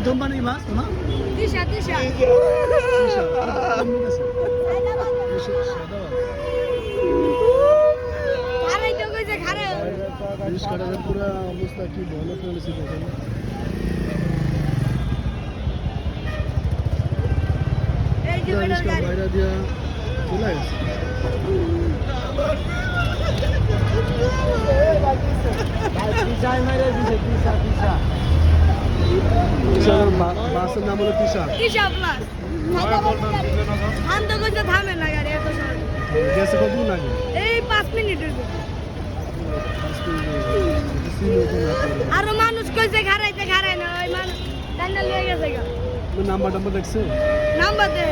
company মাছ তোমার দিশা দিশা খারাই তো কইছে খারে বিশ কাটারের পুরো অবস্থা কি ভালো চলেছে দেখেন এই যে বেটার গাড়ি বাইরে দিয়া চলে গেছে বাসের নাম হলো তিশা দিশা প্লাস শান্ত কইছে থামে না গাড়ি এত সহজ গেছে কতক্ষণ লাগে এই 5 মিনিট হইছে আরো মানুষ কইছে খারাইতে খারাই না ওই মানুষ টান্ডা লিয়ে গেছে গা নাম্বার টাম্বার দেখছে নাম্বার দে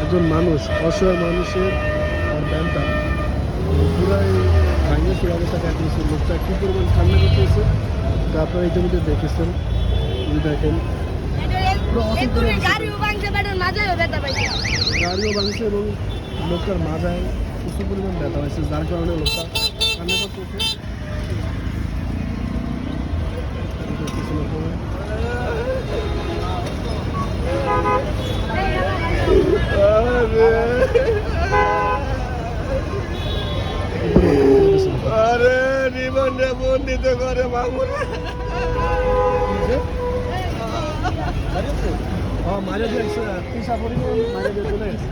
একজন মানুষ অসহায় মানুষের ব্যায়ামটা পুরাই ভাঙে সেই অবস্থা কাটিয়েছে লোকটা কি পরিমাণ ঠান্ডা করতেছে তা আপনারা ইতিমধ্যে দেখেছেন যদি দেখেন গাড়িও ভাঙছে বেটার মাঝেও ব্যথা পাইছে গাড়িও ভাঙছে এবং লোকটার মাথায় প্রচুর পরিমাণ ব্যথা হয়েছে যার কারণে লোকটা ঠান্ডা করতেছে আরে রিমান্ডে বন্দিত করে মামুন মারে দিয়েছে তিশা পরিমাণ মারে দিয়ে চলে গেছে